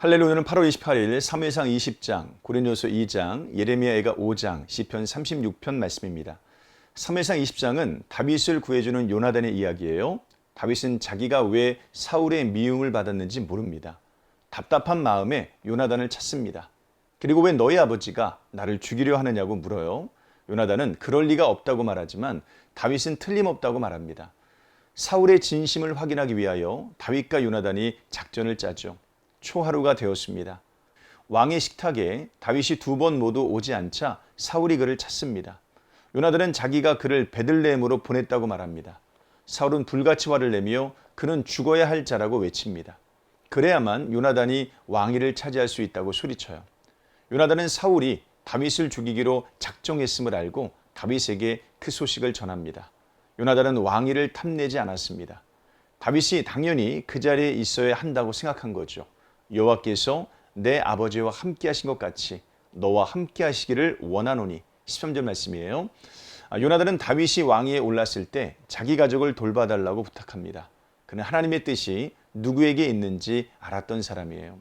할렐루야는 8월 28일 사무엘상 20장, 고린도서 2장, 예레미야애가 5장, 시편 36편 말씀입니다. 사무엘상 20장은 다윗을 구해주는 요나단의 이야기예요. 다윗은 자기가 왜 사울의 미움을 받았는지 모릅니다. 답답한 마음에 요나단을 찾습니다. 그리고 왜 너희 아버지가 나를 죽이려 하느냐고 물어요. 요나단은 그럴 리가 없다고 말하지만 다윗은 틀림없다고 말합니다. 사울의 진심을 확인하기 위하여 다윗과 요나단이 작전을 짜죠. 초하루가 되었습니다. 왕의 식탁에 다윗이 2번 모두 오지 않자 사울이 그를 찾습니다. 요나단은 자기가 그를 베들레헴으로 보냈다고 말합니다. 사울은 불같이 화를 내며 그는 죽어야 할 자라고 외칩니다. 그래야만 요나단이 왕위를 차지할 수 있다고 소리쳐요. 요나단은 사울이 다윗을 죽이기로 작정했음을 알고 다윗에게 그 소식을 전합니다. 요나단은 왕위를 탐내지 않았습니다. 다윗이 당연히 그 자리에 있어야 한다고 생각한 거죠. 여호와께서 내 아버지와 함께 하신 것 같이 너와 함께 하시기를 원하노니 13절 말씀이에요. 요나단은 다윗이 왕위에 올랐을 때 자기 가족을 돌봐달라고 부탁합니다. 그는 하나님의 뜻이 누구에게 있는지 알았던 사람이에요.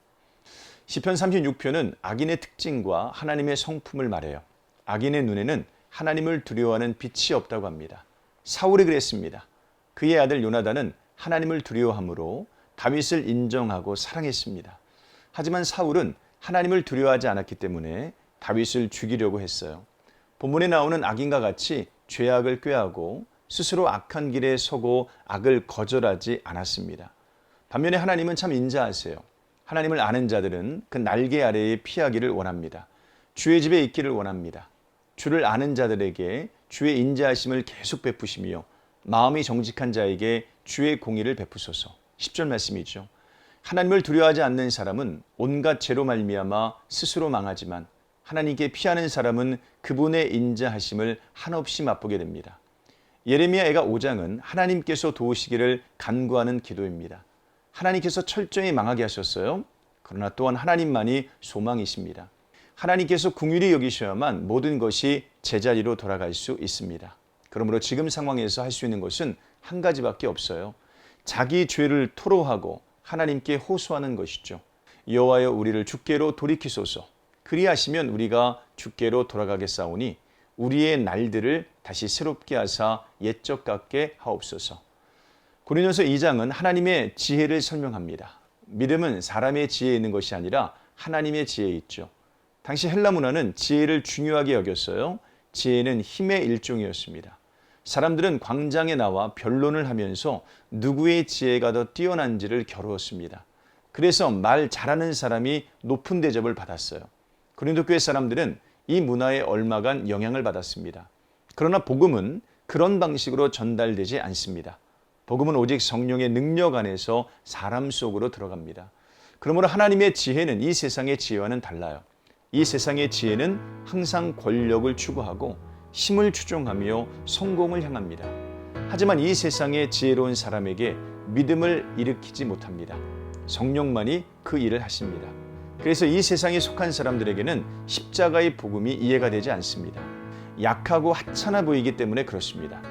시편 36편은 악인의 특징과 하나님의 성품을 말해요. 악인의 눈에는 하나님을 두려워하는 빛이 없다고 합니다. 사울이 그랬습니다. 그의 아들 요나단은 하나님을 두려워함으로 다윗을 인정하고 사랑했습니다. 하지만 사울은 하나님을 두려워하지 않았기 때문에 다윗을 죽이려고 했어요. 본문에 나오는 악인과 같이 죄악을 꾀하고 스스로 악한 길에 서고 악을 거절하지 않았습니다. 반면에 하나님은 참 인자하세요. 하나님을 아는 자들은 그 날개 아래에 피하기를 원합니다. 주의 집에 있기를 원합니다. 주를 아는 자들에게 주의 인자하심을 계속 베푸시며 마음이 정직한 자에게 주의 공의를 베푸소서. 10절 말씀이죠. 하나님을 두려워하지 않는 사람은 온갖 죄로 말미암아 스스로 망하지만 하나님께 피하는 사람은 그분의 인자하심을 한없이 맛보게 됩니다. 예레미야애가 5장은 하나님께서 도우시기를 간구하는 기도입니다. 하나님께서 철저히 망하게 하셨어요. 그러나 또한 하나님만이 소망이십니다. 하나님께서 긍휼히 여기셔야만 모든 것이 제자리로 돌아갈 수 있습니다. 그러므로 지금 상황에서 할 수 있는 것은 한 가지밖에 없어요. 자기 죄를 토로하고 하나님께 호소하는 것이죠. 여호와여 우리를 주께로 돌이키소서. 그리하시면 우리가 주께로 돌아가겠사오니 우리의 날들을 다시 새롭게 하사 옛적 같게 하옵소서. 고린도서 2장은 하나님의 지혜를 설명합니다. 믿음은 사람의 지혜에 있는 것이 아니라 하나님의 지혜에 있죠. 당시 헬라 문화는 지혜를 중요하게 여겼어요. 지혜는 힘의 일종이었습니다. 사람들은 광장에 나와 변론을 하면서 누구의 지혜가 더 뛰어난지를 겨루었습니다. 그래서 말 잘하는 사람이 높은 대접을 받았어요. 고린도 교회 사람들은 이 문화에 얼마간 영향을 받았습니다. 그러나 복음은 그런 방식으로 전달되지 않습니다. 복음은 오직 성령의 능력 안에서 사람 속으로 들어갑니다. 그러므로 하나님의 지혜는 이 세상의 지혜와는 달라요. 이 세상의 지혜는 항상 권력을 추구하고 힘을 추종하며 성공을 향합니다. 하지만 이 세상의 지혜로운 사람에게 믿음을 일으키지 못합니다. 성령만이 그 일을 하십니다. 그래서 이 세상에 속한 사람들에게는 십자가의 복음이 이해가 되지 않습니다. 약하고 하찮아 보이기 때문에 그렇습니다.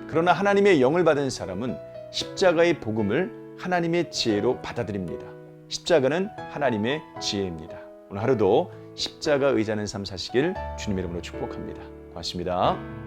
그러나 하나님의 영을 받은 사람은 십자가의 복음을 하나님의 지혜로 받아들입니다. 십자가는 하나님의 지혜입니다. 오늘 하루도 십자가 의지하는 삶 사시길 주님의 이름으로 축복합니다. 고맙습니다.